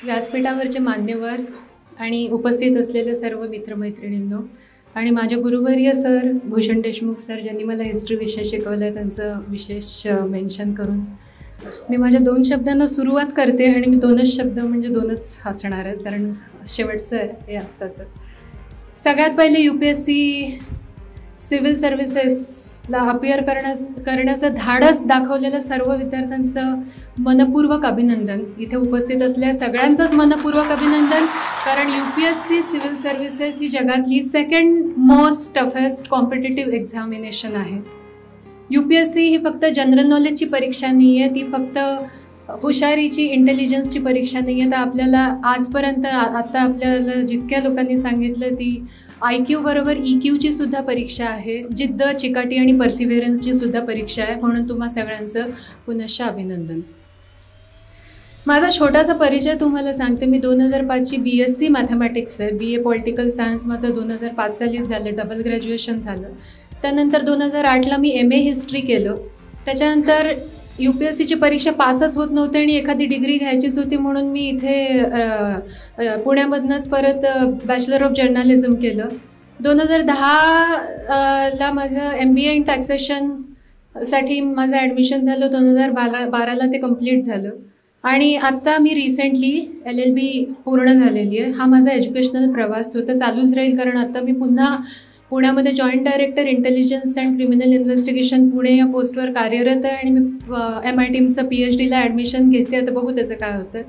व्यासपीठावरचे मान्यवर आणि उपस्थित असलेले सर्व मित्रमैत्रिणींनो आणि माझे गुरुवर्य सर भूषण देशमुख सर ज्यांनी मला हिस्ट्री विषय शिकवला आहे त्यांचं विशेष मेन्शन करून मी माझ्या 2 शब्दांना सुरुवात करते आणि मी 2च शब्द म्हणजे 2च हसणार आहेत कारण शेवटचं आहे हे आत्ताचं. सगळ्यात पहिले UPSC सिव्हिल सर्व्हिसेसला अपियर करण्याचं धाडस दाखवलेलं सर्व विद्यार्थ्यांचं मनपूर्वक अभिनंदन. इथे उपस्थित असलेल्या सगळ्यांचंच मनपूर्वक अभिनंदन कारण UPSC सिव्हिल सर्व्हिसेस ही जगातली 2nd most toughest competitive examination आहे. UPSC ही फक्त जनरल नॉलेजची परीक्षा नाही आहे, ती फक्त हुशारीची इंटेलिजन्सची परीक्षा नाही आहे. तर आपल्याला आजपर्यंत आता आपल्याला जितक्या लोकांनी सांगितलं ती IQ बरोबर EQची सुद्धा परीक्षा आहे, जिद्द चिकाटी आणि पर्सिव्हरन्सची सुद्धा परीक्षा आहे. म्हणून तुम्हा सगळ्यांचं पुनश्च अभिनंदन. माझा छोटासा परिचय तुम्हाला सांगते. मी 2005ची BSc मॅथमॅटिक्स आहे, BA पॉलिटिकल सायन्स माझं 2005 सालीच झालं, डबल ग्रॅज्युएशन झालं. त्यानंतर 2008ला मी MA हिस्ट्री केलं. त्याच्यानंतर UPSCची परीक्षा पासच होत नव्हते आणि एखादी डिग्री घ्यायचीच होती म्हणून मी इथे पुण्यामधनंच परत बॅचलर ऑफ जर्नलिझम केलं. 2010ला माझं MBA इन टॅक्सेशनसाठी माझं ॲडमिशन झालं. 2012ला ते कंप्लीट झालं आणि आत्ता मी रिसेंटली LLB पूर्ण झालेली आहे. हा माझा एज्युकेशनल प्रवास तो तर चालूच राहील कारण आता मी पुन्हा पुण्यामध्ये joint director intelligence and criminal investigation Pune या पोस्टवर कार्यरत आहे आणि मी MITचं PhDला ॲडमिशन घेते. आता बघू त्याचं काय होतं.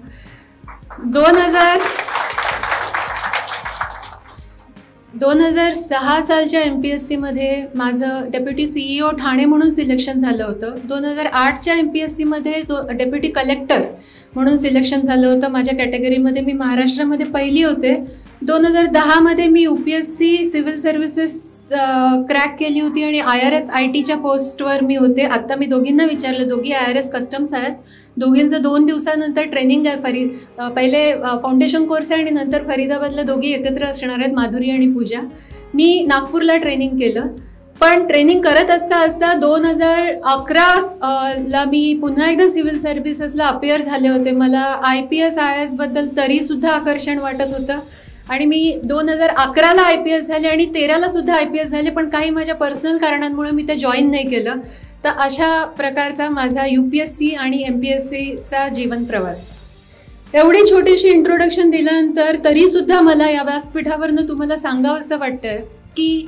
2006 सालच्या MPSCमध्ये माझं डेप्युटी CEO ठाणे म्हणून सिलेक्शन झालं होतं. 2008च्या MPSCमध्ये डेप्युटी कलेक्टर म्हणून सिलेक्शन झालं होतं. माझ्या कॅटेगरीमध्ये मी महाराष्ट्रामध्ये पहिली होते. 2010मध्ये मी UPSC सिव्हिल सर्व्हिसेस क्रॅक केली होती आणि IRS ITच्या पोस्टवर मी होते. आत्ता मी दोघींना विचारलं, दोघी IRS कस्टम्स आहेत. दोघींचं 2 दिवसानंतर ट्रेनिंग आहे. पहिले फाउंडेशन कोर्स आहे आणि नंतर फरीदाबादला दोघी एकत्र असणार आहेत, माधुरी आणि पूजा. मी नागपूरला ट्रेनिंग केलं पण ट्रेनिंग करत असता 2011ला मी पुन्हा एकदा सिव्हिल सर्व्हिसेसला अपियर झाले होते. मला IPS IAS बद्दल तरीसुद्धा आकर्षण वाटत होतं आणि मी 2011ला IPS झाले आणि 13ला सुद्धा IPS झाले पण काही माझ्या पर्सनल कारणांमुळे मी ते जॉईन नाही केलं. तर अशा प्रकारचा माझा UPSC आणि MPSCचा जीवन प्रवास. एवढी छोटीशी इंट्रोडक्शन दिल्यानंतर तरीसुद्धा मला या व्यासपीठावरनं तुम्हाला सांगावं असं वाटतं की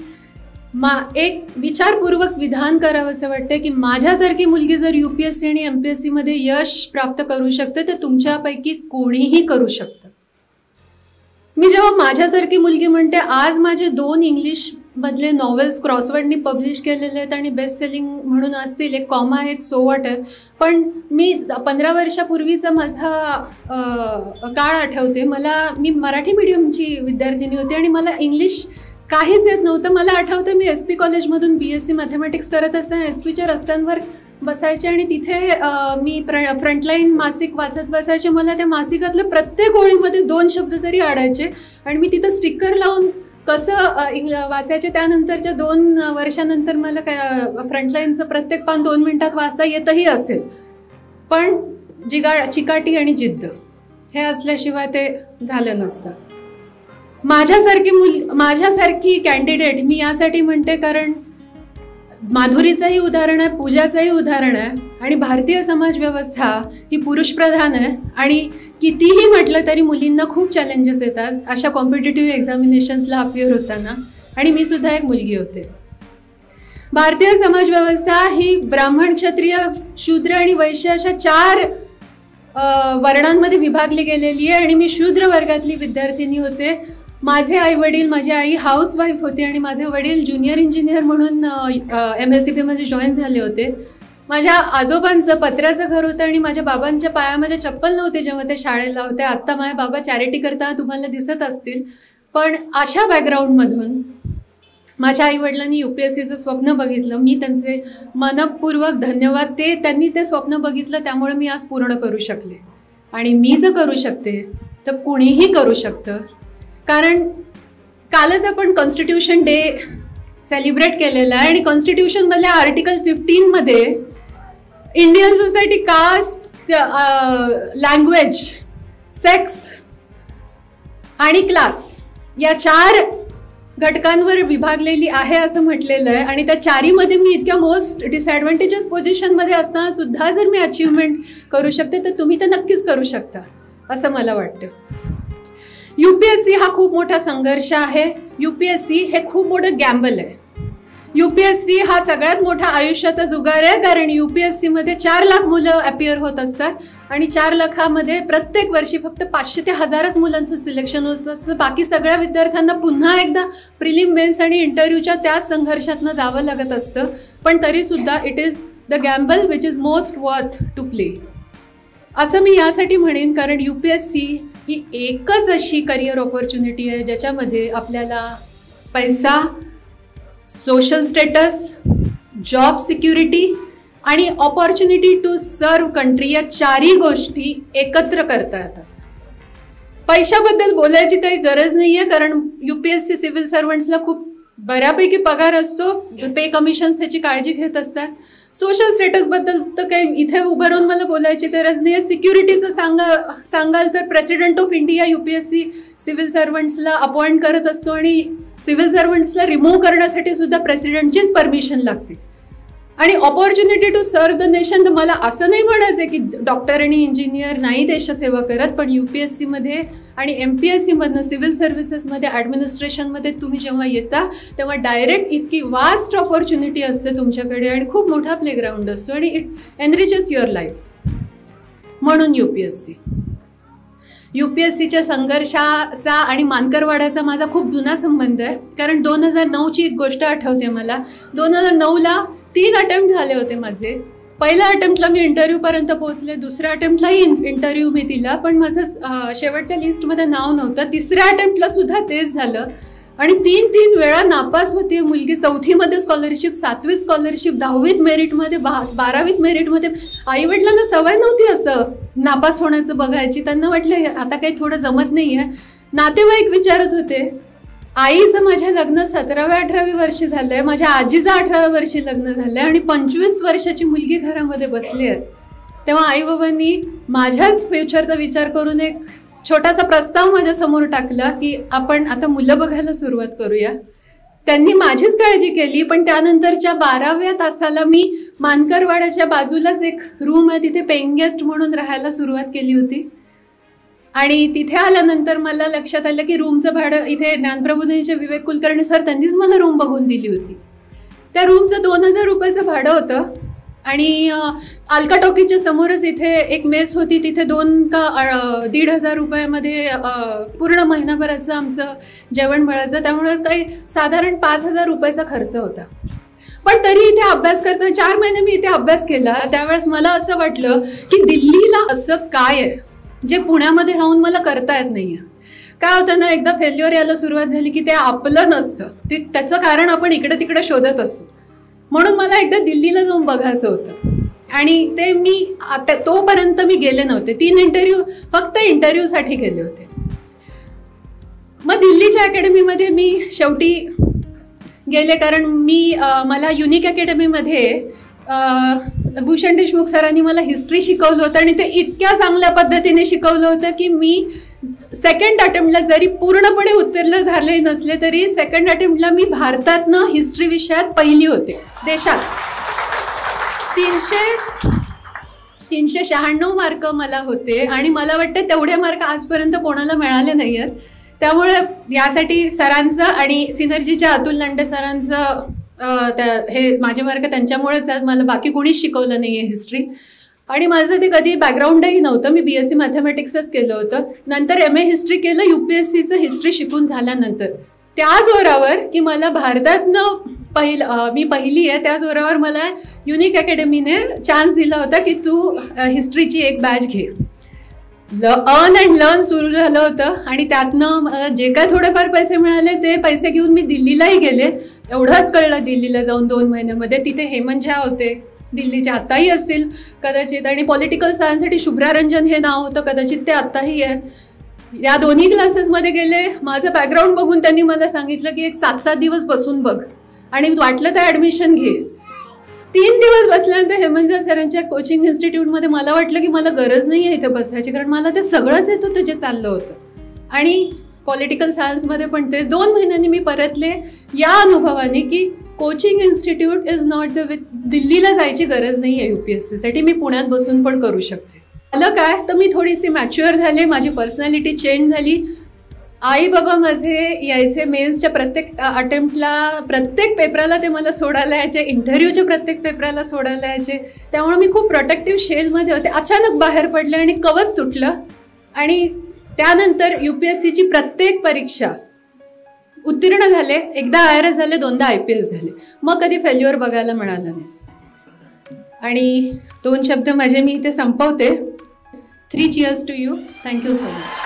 एक विचारपूर्वक विधान करावं असं वाटतं की माझ्यासारखी मुलगी जर UPSC आणि MPSCमध्ये यश प्राप्त करू शकते तर तुमच्यापैकी कोणीही करू शकतं. मी जेव्हा माझ्यासारखी मुलगी म्हणते, आज माझे 2 इंग्लिशमधले नॉवेल्स क्रॉसवर्डनी पब्लिश केलेले आहेत आणि बेस्ट सेलिंग म्हणून असतील. एक कॉमा आहे, एक सो वॉट आहे. पण मी 15 वर्षापूर्वीचा माझा काळ आठवते. मी मराठी मीडियमची विद्यार्थिनी होते आणि मला इंग्लिश काहीच येत नव्हतं. मला आठवतं मी SP कॉलेजमधून BSc मॅथमॅटिक्स करत असताना SPच्या रस्त्यांवर बसायचे आणि तिथे मी फ्रंटलाईन मासिक वाचत बसायचे. मला त्या मासिकातल्या प्रत्येक ओळीमध्ये 2 शब्द तरी आढायचे आणि मी तिथं स्टिकर लावून कसं वाचायचे. त्यानंतरच्या 2 वर्षानंतर मला फ्रंटलाईनचं प्रत्येक पान 2 मिनिटात वाचता येतही असेल पण चिकाटी आणि जिद्द हे असल्याशिवाय ते झालं नसतं. माझ्यासारखी कॅन्डिडेट मी यासाठी म्हणते कारण माधुरीचंही उदाहरण आहे, पूजाचंही उदाहरण आहे आणि भारतीय समाजव्यवस्था ही पुरुषप्रधान आहे आणि कितीही म्हटलं तरी मुलींना खूप चॅलेंजेस येतात अशा कॉम्पिटिटिव्ह एक्झामिनेशन्सला अपियर होताना आणि मी सुद्धा एक मुलगी होते. भारतीय समाजव्यवस्था ही ब्राह्मण, क्षत्रिय, शूद्र आणि वैश्य अशा 4 वर्णांमध्ये विभागली गेलेली आहे आणि मी शूद्र वर्गातली विद्यार्थिनी होते. माझे आईवडील, माझी आई हाऊसवाईफ होती आणि माझे वडील ज्युनियर इंजिनियर म्हणून MSCBमध्ये जॉईन झाले होते. माझ्या आजोबांचं पत्र्याचं घर होतं आणि माझ्या बाबांच्या पायामध्ये चप्पल नव्हते जेव्हा ते शाळेला होते. आत्ता माझे बाबा चॅरिटी करताना तुम्हाला दिसत असतील. पण अशा बॅकग्राऊंडमधून माझ्या आईवडिलांनी UPSCचं स्वप्न बघितलं. मी त्यांचे मनपूर्वक धन्यवाद. त्यांनी ते स्वप्न बघितलं त्यामुळे मी आज पूर्ण करू शकले आणि मी जर करू शकते तर कुणीही करू शकतं. कारण कालच आपण कॉन्स्टिट्यूशन डे सेलिब्रेट केलेला आहे आणि कॉन्स्टिट्यूशनमधल्या आर्टिकल 15मध्ये Indian society caste language sex आणि क्लास या 4 घटकांवर विभागलेली आहे असं म्हटलेलं आहे. आणि त्या 4मध्ये मी इतक्या मोस्ट डिसॲडव्हान्टेजेस पोझिशनमध्ये असताना सुद्धा जर मी अचीवमेंट करू शकते तर तुम्ही तर नक्कीच करू शकता असं मला वाटतं. UPSC हा खूप मोठा संघर्ष आहे. UPSC हे खूप मोठं गॅम्बल आहे. UPSC हा सगळ्यात मोठा आयुष्याचा जुगार आहे, कारण UPSC मध्ये 4 लाख मुलं अपिअर होत असतात आणि 4 लाखामध्ये प्रत्येक वर्षी फक्त 500 ते 1000च मुलांचं सिलेक्शन होत असतं. बाकी सगळ्या विद्यार्थ्यांना पुन्हा एकदा प्रिलिम, मेन्स आणि इंटरव्ह्यूच्या त्याच संघर्षातनं जावं लागत असतं. पण तरीसुद्धा it is the gamble which is most worth to play असं मी यासाठी म्हणेन, कारण UPSC ही एकच अशी करिअर ऑपॉर्च्युनिटी आहे ज्याच्यामध्ये आपल्याला पैसा, सोशल स्टेटस, जॉब सिक्युरिटी आणि ऑपॉर्च्युनिटी टू सर्व कंट्री या 4ही गोष्टी एकत्र करता येतात. पैशाबद्दल बोलायची काही गरज नाही आहे, कारण UPSC सिव्हिल सर्वंट्सला खूप बऱ्यापैकी पगार असतो, पे कमिशन्स त्याची काळजी घेत असतात. सोशल स्टेटसबद्दल तर काही इथे उभं राहून मला बोलायची गरज नाही आहे. सिक्युरिटीचं सांगाल तर president of India UPSC civil सर्वंट्सला अपॉइंट करत असतो आणि सिव्हिल सर्वंट्सला रिमूव्ह करण्यासाठी सुद्धा प्रेसिडेंटचीच परमिशन लागते. आणि opportunity to serve the nation, तर मला असं नाही म्हणायचं की डॉक्टर आणि इंजिनियर नाही देशसेवा करत, पण UPSCमध्ये आणि MPSCमधनं सिव्हिल सर्व्हिसेसमध्ये ॲडमिनिस्ट्रेशनमध्ये तुम्ही जेव्हा येता तेव्हा डायरेक्ट इतकी वास्ट ऑपॉर्च्युनिटी असते तुमच्याकडे आणि खूप मोठा प्लेग्राऊंड असतो आणि इट एनरिचेस युअर लाईफ. म्हणून UPSCच्या संघर्षाचा आणि मानकरवाड्याचा माझा खूप जुना संबंध आहे, कारण 2009ची एक गोष्ट आठवते मला. 2009ला 3 अटेम्प्ट झाले होते माझे. पहिल्या अटेम्प्टला मी इंटरव्ह्यूपर्यंत पोहोचले, दुसऱ्या अटेम्प्टलाही इंटरव्ह्यू मी दिला, पण माझं शेवटच्या लिस्टमध्ये नाव नव्हतं. तिसऱ्या अटेम्प्टला सुद्धा तेच झालं आणि 3 वेळा नापास होती मुलगी. 4थीमध्ये स्कॉलरशिप, 7वीत स्कॉलरशिप, 10वीत मेरिटमध्ये, 12वीत मेरिटमध्ये. आईवडिलांना सवय नव्हती असं नापास होण्याचं बघायची. त्यांना वाटलं आता काही थोडं जमत नाही आहे. नातेवाईक विचारत होते, आईचं माझ्या लग्न 17व्या-18व्या वर्षी झालं आहे, माझ्या आजीचं 18व्या वर्षी लग्न झालं आहे आणि 25 वर्षाची मुलगी घरामध्ये बसली आहे. तेव्हा आईबाबांनी माझ्याच फ्युचरचा विचार करून एक छोटासा प्रस्ताव माझ्यासमोर टाकला की आपण आता मुलं बघायला सुरुवात करूया. त्यांनी माझीच काळजी केली, पण त्यानंतरच्या 12व्या तासाला मी मानकरवाड्याच्या बाजूलाच एक रूम आहे तिथे पेइंग गेस्ट म्हणून राहायला सुरुवात केली होती. आणि तिथे आल्यानंतर मला लक्षात आलं की रूमचं भाडं इथे ज्ञानप्रबोधिनीचे विवेक कुलकर्णी सर त्यांनीच मला रूम बघून दिली होती. त्या रूमचं 2000 रुपयाचं भाडं होतं आणि आल्का टॉकीजच्या समोरच इथे एक मेस होती, तिथे 2 का 1500 रुपयामध्ये पूर्ण महिनाभराचं आमचं जेवण मिळायचं. त्यामुळे काही साधारण 5000 रुपयाचा खर्च होता. पण तरी इथे अभ्यास करताना 4 महिने मी इथे अभ्यास केला. त्यावेळेस मला असं वाटलं की दिल्लीला असं काय आहे जे पुण्यामध्ये राहून मला करता येत नाही आहे. काय होतं ना, एकदा फेल्युअर यायला सुरुवात झाली की ते आपलं नसतं, ते त्याचं कारण आपण इकडे तिकडे शोधत असतो. म्हणून मला एकदा दिल्लीला जाऊन बघायचं होतं आणि ते मी आता तोपर्यंत मी गेले नव्हते. 3 इंटरव्ह्यू फक्त इंटरव्ह्यूसाठी गेले होते. मग दिल्लीच्या अकॅडमीमध्ये मी शेवटी गेले, कारण मला युनिक अकॅडमीमध्ये भूषण देशमुख सरांनी मला हिस्ट्री शिकवलं होतं आणि ते इतक्या चांगल्या पद्धतीने शिकवलं होतं की मी 2nd अटेम्प्टला जरी पूर्णपणे उत्तीर्ण झाले नसले तरी 2nd अटेम्प्टला मी भारतातनं हिस्ट्री विषयात पहिली होते देशात. 396 मार्क मला होते आणि मला वाटतं तेवढे मार्क आजपर्यंत कोणाला मिळाले नाही आहेत. त्यामुळे यासाठी सरांचं आणि सिनर्जीच्या अतुल लांडे सरांचं हे माझे मार्क त्यांच्यामुळेच आहेत. मला बाकी कोणीच शिकवलं नाही आहे हिस्ट्री आणि माझं ते कधी बॅकग्राऊंडही नव्हतं. मी BSc मॅथमॅटिक्सच केलं होतं. नंतर MA हिस्ट्री केलं UPSCचं हिस्ट्री शिकून झाल्यानंतर. त्या जोरावर की मला भारतातनं मी पहिली आहे, त्या जोरावर मला युनिक अकॅडमीने चान्स दिला होता की तू हिस्ट्रीची एक बॅच घे. अर्न अँड लर्न सुरू झालं होतं आणि त्यातनं जे काय थोडेफार पैसे मिळाले ते पैसे घेऊन मी दिल्लीलाही गेले. एवढंच कळलं दिल्लीला जाऊन 2 महिन्यामध्ये. तिथे हेमंत झा होते, दिल्लीचे आत्ताही असतील कदाचित, आणि पॉलिटिकल सायन्ससाठी शुभ्रा रंजन हे नाव होतं, कदाचित ते आत्ताही आहे. या दोन्ही क्लासेसमध्ये गेले. माझं बॅकग्राऊंड बघून त्यांनी मला सांगितलं की एक 7-7 दिवस बसून बघ आणि वाटलं तर ॲडमिशन घे. 3 दिवस बसल्यानंतर हेमंत सरांच्या कोचिंग इन्स्टिट्यूटमध्ये मला वाटलं की मला गरज नाही आहे इथे बसायची, कारण मला ते सगळंच येत होतं जे चाललं होतं. आणि पॉलिटिकल सायन्समध्ये पण तेच. 2 महिन्यांनी मी परतले या अनुभवाने की coaching institute is not the with. दिल्लीला जायची गरज नाही आहे UPSCसाठी, मी पुण्यात बसून पण करू शकते. आलं काय तर मी थोडीशी मॅच्युअर झाले, माझी पर्सनॅलिटी चेंज झाली. आई बाबा माझे यायचे मेन्सच्या प्रत्येक अटेम्प्टला, प्रत्येक पेपराला ते मला सोडायला यायचे, इंटरव्ह्यूच्या प्रत्येक पेपराला सोडायला यायचे. त्यामुळे मी खूप प्रोटेक्टिव्ह शेलमध्ये होते. अचानक बाहेर पडले आणि कवच तुटलं. आणि त्यानंतर UPSCची प्रत्येक परीक्षा उत्तीर्ण झाले. एकदा IRS झाले, 2दा IPS झाले. मग कधी फेल्युअर बघायला मिळालं नाही. आणि 2 शब्द माझे मी इथे संपवते. 3 cheers to you. Thank you so much.